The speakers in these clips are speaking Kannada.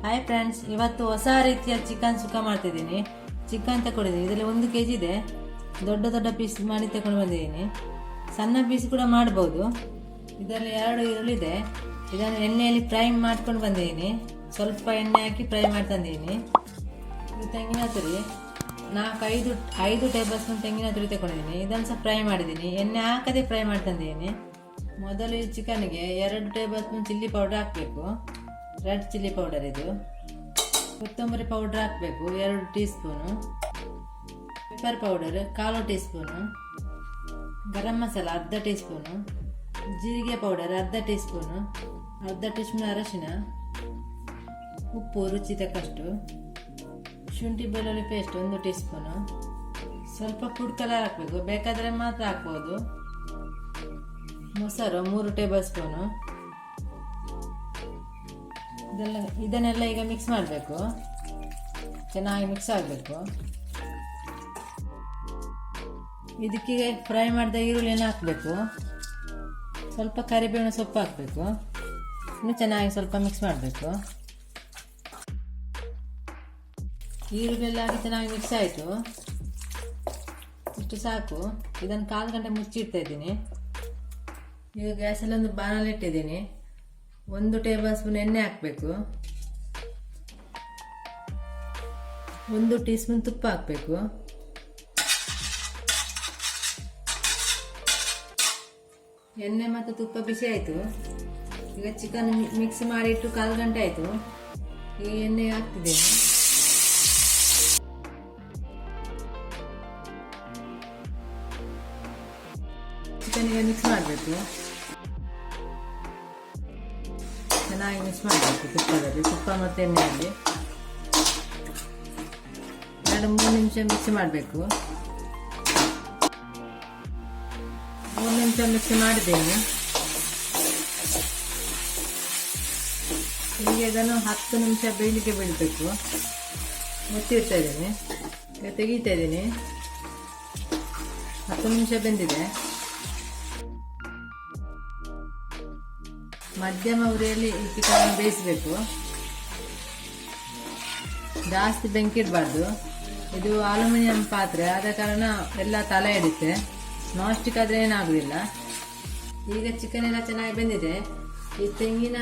ಹಾಯ್ ಫ್ರೆಂಡ್ಸ್, ಇವತ್ತು ಹೊಸ ರೀತಿಯ ಚಿಕನ್ ಸುಕ್ಕ ಮಾಡ್ತಿದ್ದೀನಿ. ಚಿಕನ್ ತಗೊಂಡಿದ್ದೀನಿ. ಇದರಲ್ಲಿ 1 kg ಇದೆ. ದೊಡ್ಡ ದೊಡ್ಡ ಪೀಸ್ ಮಾಡಿ ತಗೊಂಡು ಬಂದಿದ್ದೀನಿ. ಸಣ್ಣ ಪೀಸ್ ಕೂಡ ಮಾಡ್ಬೋದು. ಇದರಲ್ಲಿ 2 ಈರುಳ್ಳಿದೆ. ಇದನ್ನು ಎಣ್ಣೆಯಲ್ಲಿ ಫ್ರೈ ಮಾಡ್ಕೊಂಡು ಬಂದಿದ್ದೀನಿ. ಸ್ವಲ್ಪ ಎಣ್ಣೆ ಹಾಕಿ ಫ್ರೈ ಮಾಡಿ ತಂದಿದ್ದೀನಿ. ಇದು ತೆಂಗಿನ ತುರಿ 5 ಟೇಬಲ್ ಸ್ಪೂನ್ ತೆಂಗಿನ ತುರಿ ತಗೊಂಡಿದ್ದೀನಿ. ಇದನ್ನು ಸಹ ಫ್ರೈ ಮಾಡಿದ್ದೀನಿ. ಎಣ್ಣೆ ಹಾಕದೆ ಫ್ರೈ ಮಾಡಿ ತಂದಿದ್ದೀನಿ. ಮೊದಲು ಈ ಚಿಕನ್ಗೆ 2 ಟೇಬಲ್ ಸ್ಪೂನ್ ಚಿಲ್ಲಿ ಪೌಡರ್ ಹಾಕಬೇಕು. ರೆಡ್ ಚಿಲ್ಲಿ ಪೌಡರ್ ಇದು. ಕೊತ್ತಂಬರಿ ಪೌಡರ್ ಹಾಕಬೇಕು 2 teaspoon. Pepper powder 1/4 teaspoon. Garam masala ಅರ್ಧ ಟೀ ಸ್ಪೂನು. ಜೀರಿಗೆ ಪೌಡರ್ ಅರ್ಧ ಟೀ ಸ್ಪೂನು. ಅರ್ಧ ಟೀ ಸ್ಪೂನ್ ಅರಶಿನ. ಉಪ್ಪು ರುಚಿ ತಕ್ಕಷ್ಟು. ಶುಂಠಿ ಬೆಳ್ಳುಳ್ಳಿ ಪೇಸ್ಟ್ 1 ಟೀ ಸ್ಪೂನು. ಸ್ವಲ್ಪ ಫುಡ್ ಕಲರ್ ಹಾಕಬೇಕು, ಬೇಕಾದರೆ ಮಾತ್ರ ಹಾಕ್ಬೋದು. ಮೊಸರು 3 ಟೇಬಲ್ ಸ್ಪೂನು. ಇದನ್ನೆಲ್ಲ ಈಗ ಮಿಕ್ಸ್ ಮಾಡಬೇಕು. ಚೆನ್ನಾಗಿ ಮಿಕ್ಸ್ ಆಗಬೇಕು. ಇದಕ್ಕೆ ಫ್ರೈ ಮಾಡಿದ ಈರುಳ್ಳಿಯನ್ನು ಹಾಕಬೇಕು. ಸ್ವಲ್ಪ ಕರಿಬೇವಿನ ಸೊಪ್ಪು ಹಾಕಬೇಕು. ಇನ್ನು ಚೆನ್ನಾಗಿ ಸ್ವಲ್ಪ ಮಿಕ್ಸ್ ಮಾಡಬೇಕು. ಈರುಳ್ಳಿ ಎಲ್ಲ ಹಾಕಿ ಚೆನ್ನಾಗಿ ಮಿಕ್ಸ್ ಆಯಿತು. ಇಷ್ಟು ಸಾಕು. ಇದನ್ನು 1/4 ಗಂಟೆ ಮುಚ್ಚಿಡ್ತಾ ಇದ್ದೀನಿ. ಈಗ ಗ್ಯಾಸಲ್ಲಿ ಒಂದು ಬಾಣಲೆ ಇಟ್ಟಿದ್ದೀನಿ. 1 ಟೇಬಲ್ ಸ್ಪೂನ್ ಎಣ್ಣೆ ಹಾಕಬೇಕು. 1 ಟೀ ಸ್ಪೂನ್ ತುಪ್ಪ ಹಾಕಬೇಕು. ಎಣ್ಣೆ ಮತ್ತು ತುಪ್ಪ ಬಿಸಿ ಆಯಿತು. ಈಗ ಚಿಕನ್ ಮಿಕ್ಸ್ ಮಾಡಿ ಇಟ್ಟು 1/4 ಗಂಟೆ ಆಯಿತು. ಈ ಎಣ್ಣೆ ಹಾಕ್ತಿದ್ದೇನೆ. ಚಿಕನ್ಗೆ ಮಿಕ್ಸ್ ಮಾಡಬೇಕು. ಚೆನ್ನಾಗಿ ಮಿಕ್ಸ್ ಮಾಡಬೇಕು ತುಪ್ಪದಲ್ಲಿ. ತುಪ್ಪ ಮತ್ತು ಎಣ್ಣೆಯಲ್ಲಿ 2-3 ನಿಮಿಷ ಮಿಕ್ಸ್ ಮಾಡಬೇಕು. 3 ನಿಮಿಷ ಮಿಕ್ಸ್ ಮಾಡಿದ್ದೇನೆ. ಈಗ ಇದನ್ನು 10 ನಿಮಿಷ ಬೇಯಲಿಕ್ಕೆ ಬಿಡಬೇಕು. ಮುಚ್ಚಿಡ್ತಾ ಇದ್ದೀನಿ. ಈಗ ತೆಗಿತಾ ಇದ್ದೀನಿ. 10 ನಿಮಿಷ ಬೆಂದಿದೆ. ಮಧ್ಯಮ ಉರಿಯಲ್ಲಿ ಈ ಚಿಕನ್ ಬೇಯಿಸಬೇಕು. ಜಾಸ್ತಿ ಬೆಂಕಿ ಇಡಬಾರ್ದು. ಇದು ಅಲ್ಯೂಮಿನಿಯಂ ಪಾತ್ರೆ, ಆದ ಕಾರಣ ಎಲ್ಲ ತಲೆ ಹಿಡಿತೆ. ನಾನ್ ಸ್ಟಿಕ್ ಆದರೆ ಏನಾಗುದಿಲ್ಲ. ಈಗ ಚಿಕನ್ ಎಲ್ಲ ಚೆನ್ನಾಗಿ ಬೆಂದಿದೆ. ಈ ತೆಂಗಿನ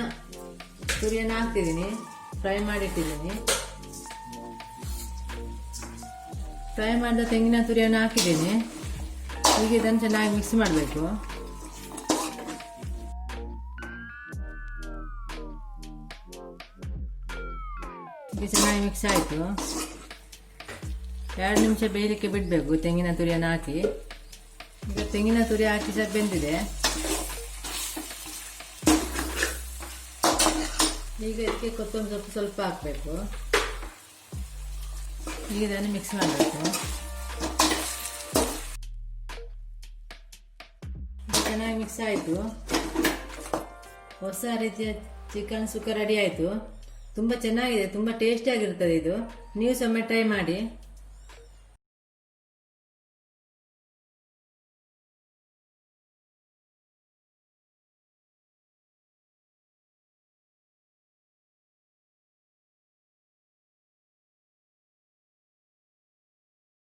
ತುರಿಯನ್ನು ಹಾಕ್ತಿದ್ದೀನಿ. ಫ್ರೈ ಮಾಡಿಟ್ಟಿದ್ದೀನಿ. ಫ್ರೈ ಮಾಡಿದ ತೆಂಗಿನ ತುರಿಯನ್ನು ಹಾಕಿದ್ದೀನಿ. ಈಗ ಇದನ್ನು ಚೆನ್ನಾಗಿ ಮಿಕ್ಸ್ ಮಾಡಬೇಕು. ಚೆನ್ನಾಗಿ ಮಿಕ್ಸ್ ಆಯಿತು. 2 ನಿಮಿಷ ಬೇಯಲಿಕ್ಕೆ ಬಿಡಬೇಕು ತೆಂಗಿನ ತುರಿಯನ್ನು ಹಾಕಿ. ಈಗ ತೆಂಗಿನ ತುರಿ ಹಾಕಿ ಸಹ ಬೆಂದಿದೆ. ಈಗ ಇದಕ್ಕೆ ಕೊತ್ತಂಬರಿ ಸೊಪ್ಪು ಸ್ವಲ್ಪ ಹಾಕಬೇಕು. ಈಗ ಇದನ್ನು ಮಿಕ್ಸ್ ಮಾಡಬೇಕು. ಚೆನ್ನಾಗಿ ಮಿಕ್ಸ್ ಆಯಿತು. ಹೊಸ ರೀತಿಯ ಚಿಕನ್ ಸುಕ್ಕ ರೆಡಿ ಆಯಿತು. ತುಂಬ ಚೆನ್ನಾಗಿದೆ, ತುಂಬ ಟೇಸ್ಟಿಯಾಗಿರ್ತದೆ ಇದು. ನೀವು ಸಹ ಟ್ರೈ ಮಾಡಿ.